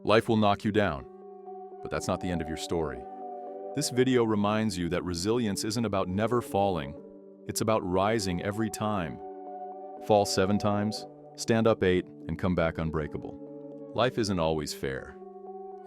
Life will knock you down, but that's not the end of your story. This video reminds you that resilience isn't about never falling, it's about rising every time. Fall 7 times, stand up 8, and come back unbreakable. Life isn't always fair.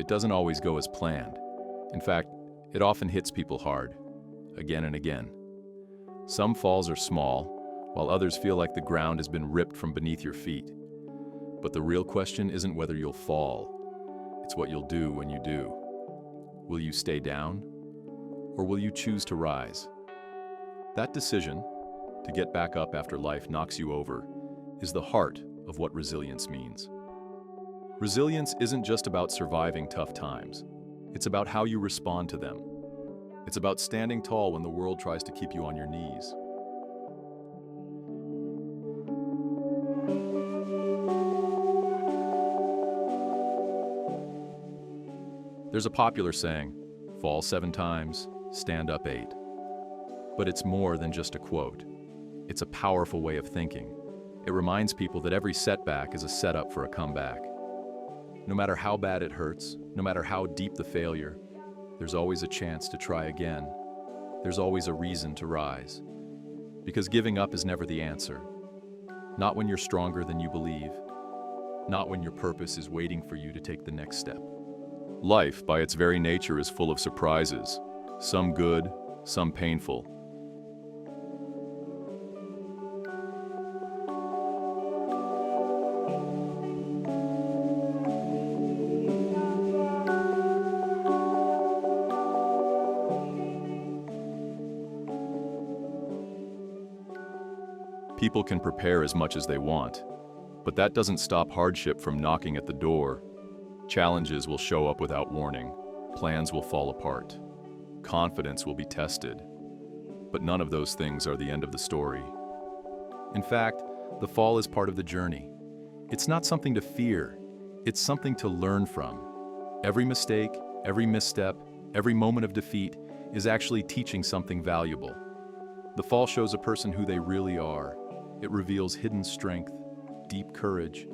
It doesn't always go as planned. In fact, it often hits people hard, again and again. Some falls are small, while others feel like the ground has been ripped from beneath your feet. But the real question isn't whether you'll fall, it's what you'll do when you do. Will you stay down, or will you choose to rise? That decision, to get back up after life knocks you over, is the heart of what resilience means. Resilience isn't just about surviving tough times. It's about how you respond to them. It's about standing tall when the world tries to keep you on your knees. There's a popular saying, fall 7 times, stand up 8. But it's more than just a quote. It's a powerful way of thinking. It reminds people that every setback is a setup for a comeback. No matter how bad it hurts, no matter how deep the failure, there's always a chance to try again. There's always a reason to rise. Because giving up is never the answer. Not when you're stronger than you believe. Not when your purpose is waiting for you to take the next step. Life, by its very nature, is full of surprises. Some good, some painful. People can prepare as much as they want, but that doesn't stop hardship from knocking at the door. Challenges will show up without warning. Plans will fall apart. Confidence will be tested. But none of those things are the end of the story. In fact, the fall is part of the journey. It's not something to fear. It's something to learn from. Every mistake, every misstep, every moment of defeat is actually teaching something valuable. The fall shows a person who they really are. It reveals hidden strength, deep courage,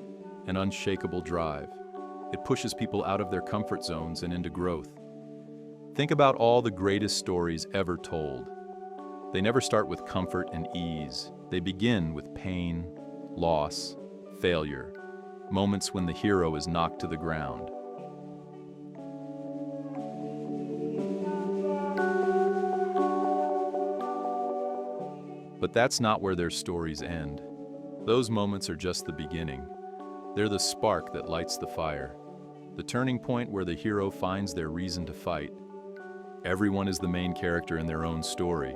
and unshakable drive. It pushes people out of their comfort zones and into growth. Think about all the greatest stories ever told. They never start with comfort and ease. They begin with pain, loss, failure, moments when the hero is knocked to the ground. But that's not where their stories end. Those moments are just the beginning. They're the spark that lights the fire, the turning point where the hero finds their reason to fight. Everyone is the main character in their own story.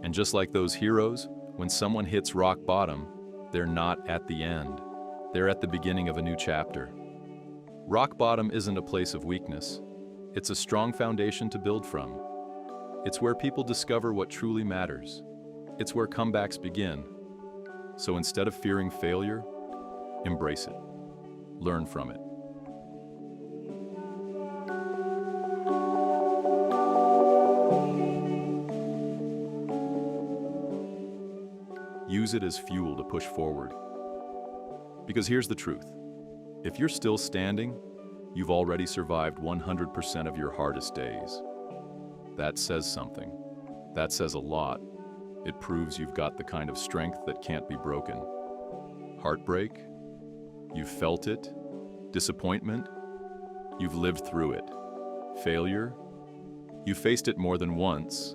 And just like those heroes, when someone hits rock bottom, they're not at the end. They're at the beginning of a new chapter. Rock bottom isn't a place of weakness. It's a strong foundation to build from. It's where people discover what truly matters. It's where comebacks begin. So instead of fearing failure, embrace it. Learn from it. Use it as fuel to push forward. Because here's the truth. If you're still standing, you've already survived 100% of your hardest days. That says something. That says a lot. It proves you've got the kind of strength that can't be broken. Heartbreak? You've felt it. Disappointment? You've lived through it. Failure? You faced it more than once.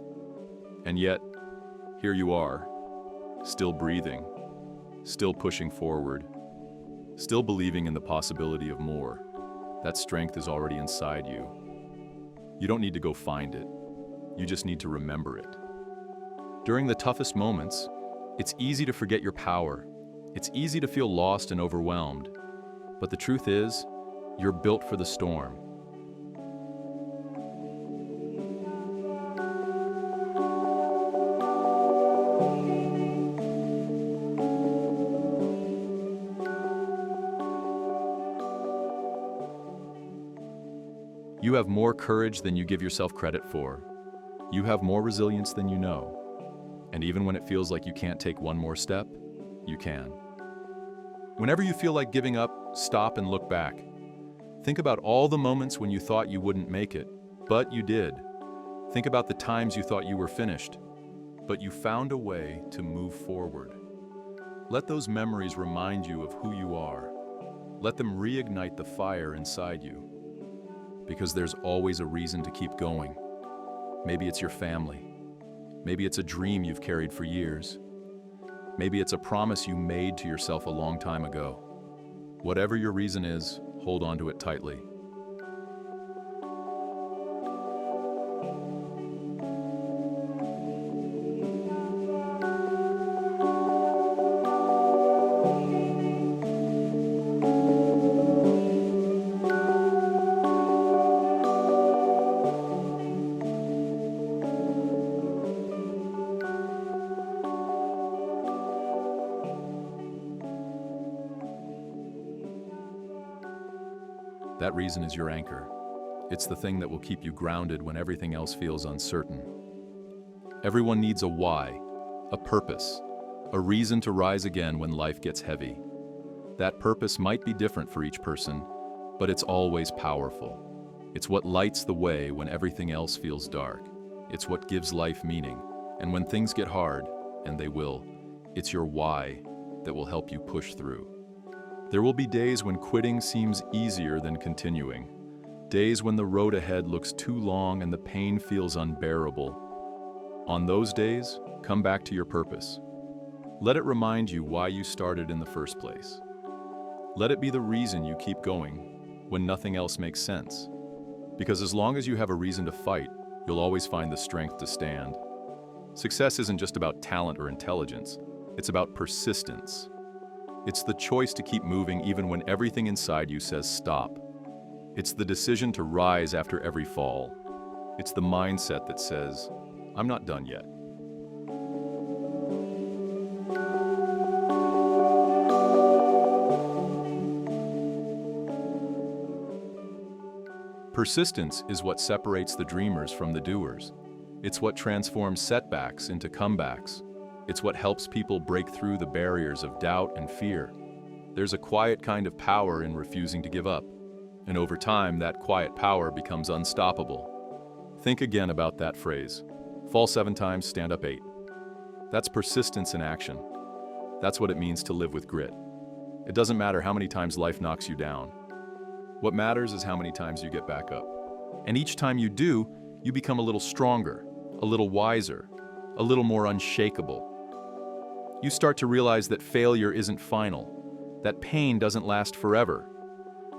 And yet, here you are, still breathing, still pushing forward, still believing in the possibility of more. That strength is already inside you. You don't need to go find it. You just need to remember it. During the toughest moments, it's easy to forget your power. It's easy to feel lost and overwhelmed. But the truth is, you're built for the storm. You have more courage than you give yourself credit for. You have more resilience than you know. And even when it feels like you can't take one more step, you can. Whenever you feel like giving up, stop and look back. Think about all the moments when you thought you wouldn't make it, but you did. Think about the times you thought you were finished, but you found a way to move forward. Let those memories remind you of who you are. Let them reignite the fire inside you. Because there's always a reason to keep going. Maybe it's your family. Maybe it's a dream you've carried for years. Maybe it's a promise you made to yourself a long time ago. Whatever your reason is, hold on to it tightly. That reason is your anchor. It's the thing that will keep you grounded when everything else feels uncertain. Everyone needs a why, a purpose, a reason to rise again when life gets heavy. That purpose might be different for each person, but it's always powerful. It's what lights the way when everything else feels dark. It's what gives life meaning. And when things get hard, and they will, it's your why that will help you push through. There will be days when quitting seems easier than continuing. Days when the road ahead looks too long and the pain feels unbearable. On those days, come back to your purpose. Let it remind you why you started in the first place. Let it be the reason you keep going when nothing else makes sense. Because as long as you have a reason to fight, you'll always find the strength to stand. Success isn't just about talent or intelligence. It's about persistence. It's the choice to keep moving even when everything inside you says stop. It's the decision to rise after every fall. It's the mindset that says, I'm not done yet. Persistence is what separates the dreamers from the doers. It's what transforms setbacks into comebacks. It's what helps people break through the barriers of doubt and fear. There's a quiet kind of power in refusing to give up. And over time, that quiet power becomes unstoppable. Think again about that phrase. Fall 7 times, stand up 8. That's persistence in action. That's what it means to live with grit. It doesn't matter how many times life knocks you down. What matters is how many times you get back up. And each time you do, you become a little stronger, a little wiser, a little more unshakable. You start to realize that failure isn't final, that pain doesn't last forever,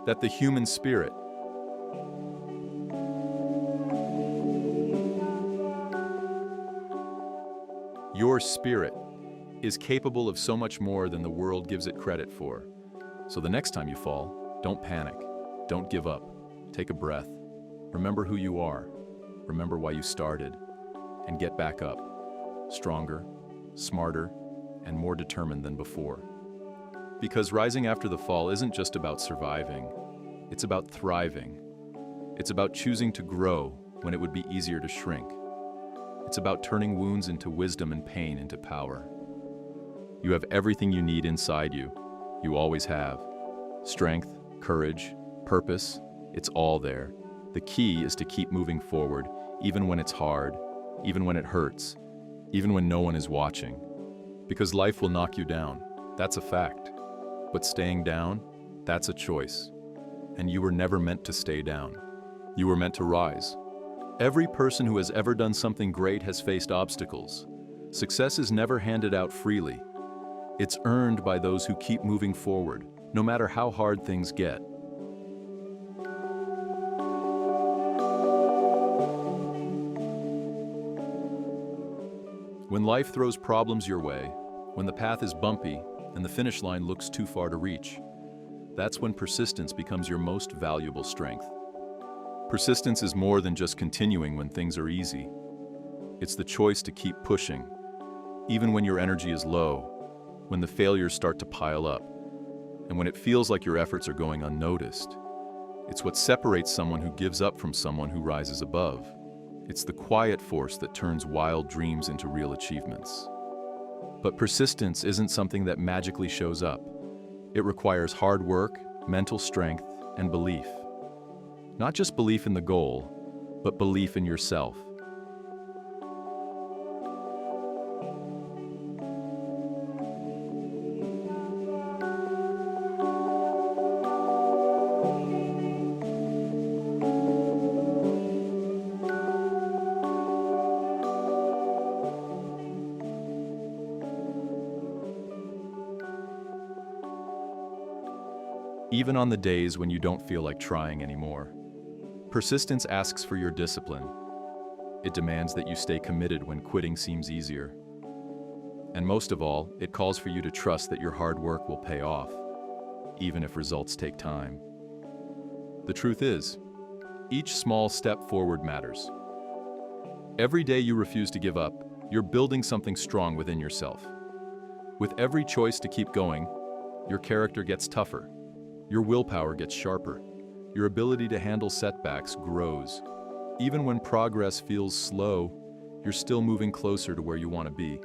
that the human spirit, your spirit, is capable of so much more than the world gives it credit for. So the next time you fall, don't panic, don't give up, take a breath, remember who you are, remember why you started, and get back up, stronger, smarter, and more determined than before. Because rising after the fall isn't just about surviving, it's about thriving. It's about choosing to grow when it would be easier to shrink. It's about turning wounds into wisdom and pain into power. You have everything you need inside you. You always have. Strength, courage, purpose, it's all there. The key is to keep moving forward, even when it's hard, even when it hurts, even when no one is watching. Because life will knock you down, that's a fact. But staying down, that's a choice. And you were never meant to stay down. You were meant to rise. Every person who has ever done something great has faced obstacles. Success is never handed out freely. It's earned by those who keep moving forward, no matter how hard things get. When life throws problems your way, when the path is bumpy and the finish line looks too far to reach, that's when persistence becomes your most valuable strength. Persistence is more than just continuing when things are easy. It's the choice to keep pushing, even when your energy is low, when the failures start to pile up, and when it feels like your efforts are going unnoticed. It's what separates someone who gives up from someone who rises above. It's the quiet force that turns wild dreams into real achievements. But persistence isn't something that magically shows up. It requires hard work, mental strength, and belief. Not just belief in the goal, but belief in yourself. Even on the days when you don't feel like trying anymore. Persistence asks for your discipline. It demands that you stay committed when quitting seems easier. And most of all, it calls for you to trust that your hard work will pay off, even if results take time. The truth is, each small step forward matters. Every day you refuse to give up, you're building something strong within yourself. With every choice to keep going, your character gets tougher. Your willpower gets sharper. Your ability to handle setbacks grows. Even when progress feels slow, you're still moving closer to where you want to be.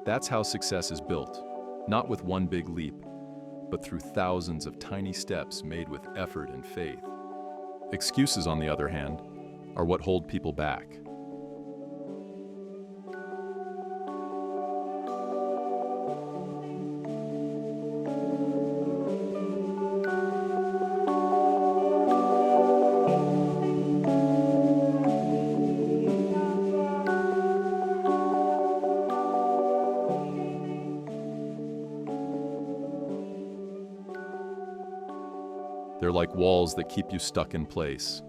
That's how success is built, not with one big leap, but through thousands of tiny steps made with effort and faith. Excuses, on the other hand, are what hold people back. They're like walls that keep you stuck in place.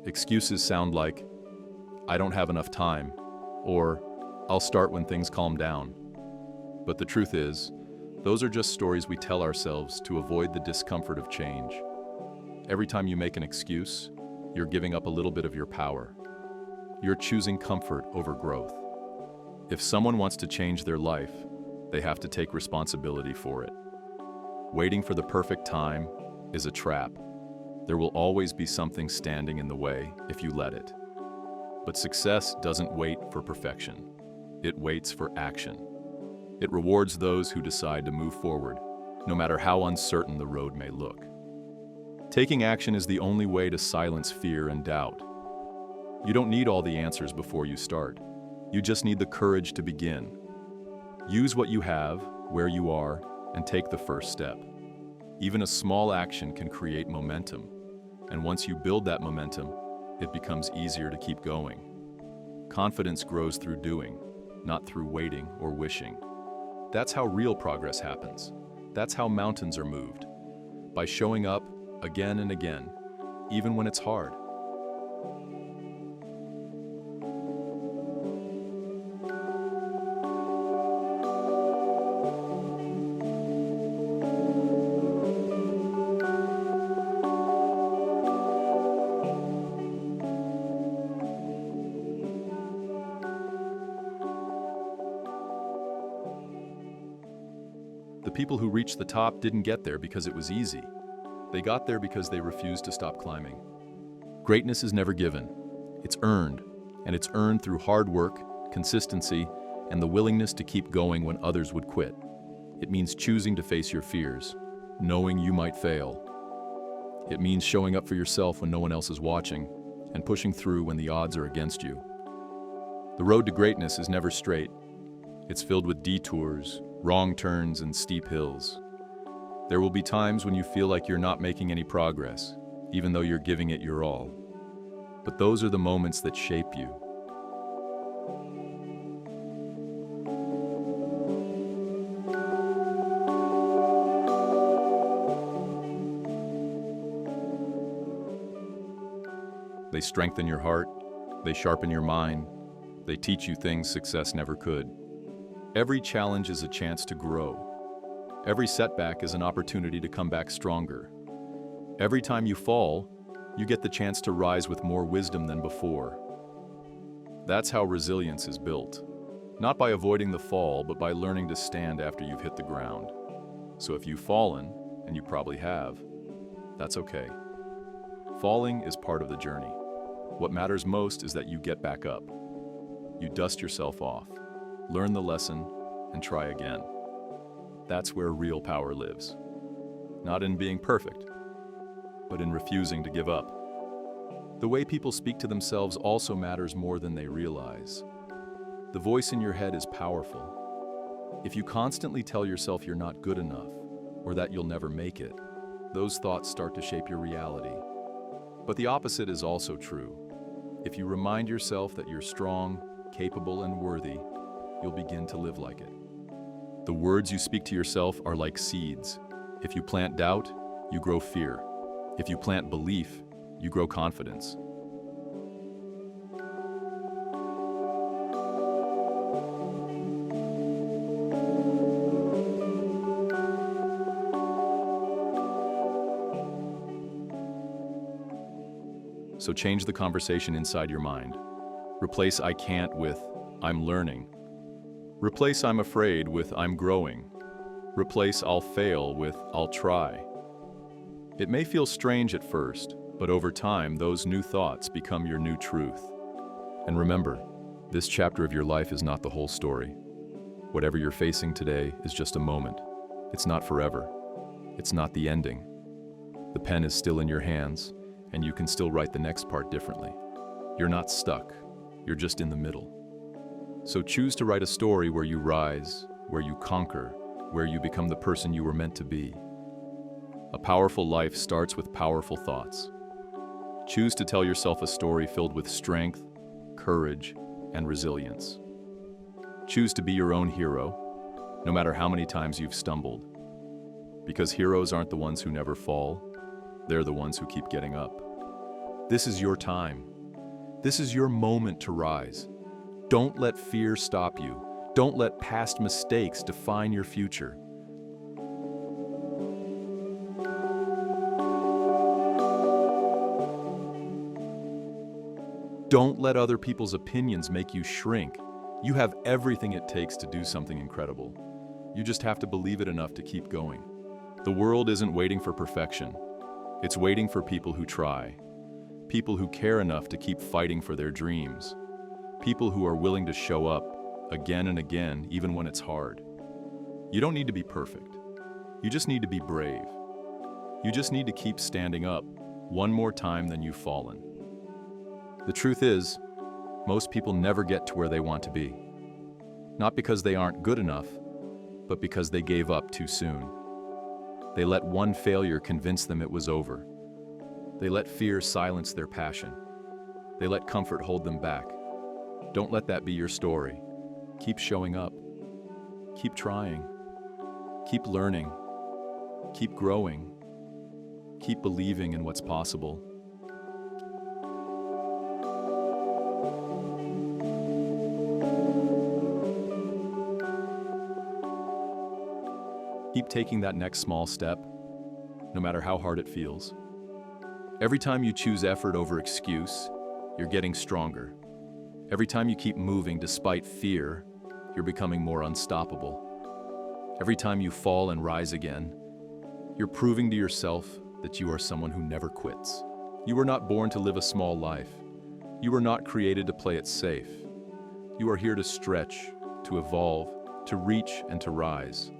Excuses sound like, "I don't have enough time," or "I'll start when things calm down." But the truth is, those are just stories we tell ourselves to avoid the discomfort of change. Every time you make an excuse, you're giving up a little bit of your power. You're choosing comfort over growth. If someone wants to change their life, they have to take responsibility for it. Waiting for the perfect time is a trap. There will always be something standing in the way if you let it. But success doesn't wait for perfection. It waits for action. It rewards those who decide to move forward, no matter how uncertain the road may look. Taking action is the only way to silence fear and doubt. You don't need all the answers before you start. You just need the courage to begin. Use what you have, where you are, and take the first step. Even a small action can create momentum, and once you build that momentum, it becomes easier to keep going. Confidence grows through doing, not through waiting or wishing. That's how real progress happens. That's how mountains are moved. By showing up again and again, even when it's hard. The people who reached the top didn't get there because it was easy. They got there because they refused to stop climbing. Greatness is never given. It's earned, and it's earned through hard work, consistency, and the willingness to keep going when others would quit. It means choosing to face your fears, knowing you might fail. It means showing up for yourself when no one else is watching, and pushing through when the odds are against you. The road to greatness is never straight. It's filled with detours, wrong turns, and steep hills. There will be times when you feel like you're not making any progress, even though you're giving it your all. But those are the moments that shape you. They strengthen your heart, they sharpen your mind, they teach you things success never could. Every challenge is a chance to grow. Every setback is an opportunity to come back stronger. Every time you fall, you get the chance to rise with more wisdom than before. That's how resilience is built. Not by avoiding the fall, but by learning to stand after you've hit the ground. So if you've fallen, and you probably have, that's okay. Falling is part of the journey. What matters most is that you get back up. You dust yourself off, learn the lesson, and try again. That's where real power lives. Not in being perfect, but in refusing to give up. The way people speak to themselves also matters more than they realize. The voice in your head is powerful. If you constantly tell yourself you're not good enough, or that you'll never make it, those thoughts start to shape your reality. But the opposite is also true. If you remind yourself that you're strong, capable, and worthy, you'll begin to live like it. The words you speak to yourself are like seeds. If you plant doubt, you grow fear. If you plant belief, you grow confidence. So change the conversation inside your mind. Replace "I can't" with "I'm learning." Replace "I'm afraid" with "I'm growing." Replace "I'll fail" with "I'll try." It may feel strange at first, but over time, those new thoughts become your new truth. And remember, this chapter of your life is not the whole story. Whatever you're facing today is just a moment. It's not forever. It's not the ending. The pen is still in your hands, and you can still write the next part differently. You're not stuck. You're just in the middle. So choose to write a story where you rise, where you conquer, where you become the person you were meant to be. A powerful life starts with powerful thoughts. Choose to tell yourself a story filled with strength, courage, and resilience. Choose to be your own hero, no matter how many times you've stumbled. Because heroes aren't the ones who never fall, they're the ones who keep getting up. This is your time. This is your moment to rise. Don't let fear stop you. Don't let past mistakes define your future. Don't let other people's opinions make you shrink. You have everything it takes to do something incredible. You just have to believe it enough to keep going. The world isn't waiting for perfection. It's waiting for people who try. People who care enough to keep fighting for their dreams. People who are willing to show up again and again, even when it's hard. You don't need to be perfect. You just need to be brave. You just need to keep standing up one more time than you've fallen. The truth is, most people never get to where they want to be. Not because they aren't good enough, but because they gave up too soon. They let one failure convince them it was over. They let fear silence their passion. They let comfort hold them back. Don't let that be your story. Keep showing up. Keep trying. Keep learning. Keep growing. Keep believing in what's possible. Keep taking that next small step, no matter how hard it feels. Every time you choose effort over excuse, you're getting stronger. Every time you keep moving despite fear, you're becoming more unstoppable. Every time you fall and rise again, you're proving to yourself that you are someone who never quits. You were not born to live a small life. You were not created to play it safe. You are here to stretch, to evolve, to reach, and to rise.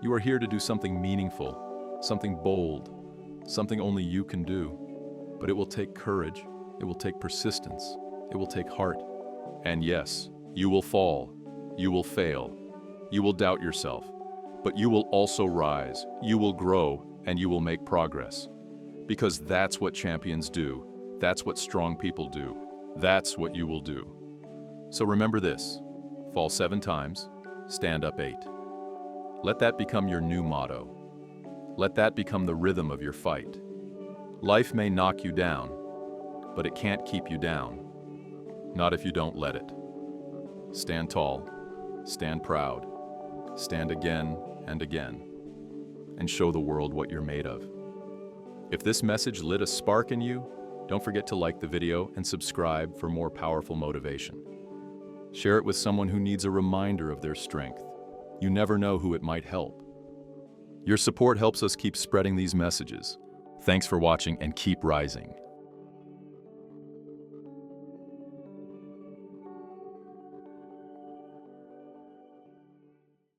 You are here to do something meaningful, something bold, something only you can do. But it will take courage, it will take persistence, it will take heart. And yes, you will fall, you will fail, you will doubt yourself, but you will also rise, you will grow, and you will make progress. Because that's what champions do, that's what strong people do, that's what you will do. So remember this: fall 7 times, stand up 8. Let that become your new motto. Let that become the rhythm of your fight. Life may knock you down, but it can't keep you down. Not if you don't let it. Stand tall, stand proud, stand again and again, and show the world what you're made of. If this message lit a spark in you, don't forget to like the video and subscribe for more powerful motivation. Share it with someone who needs a reminder of their strength. You never know who it might help. Your support helps us keep spreading these messages. Thanks for watching and keep rising.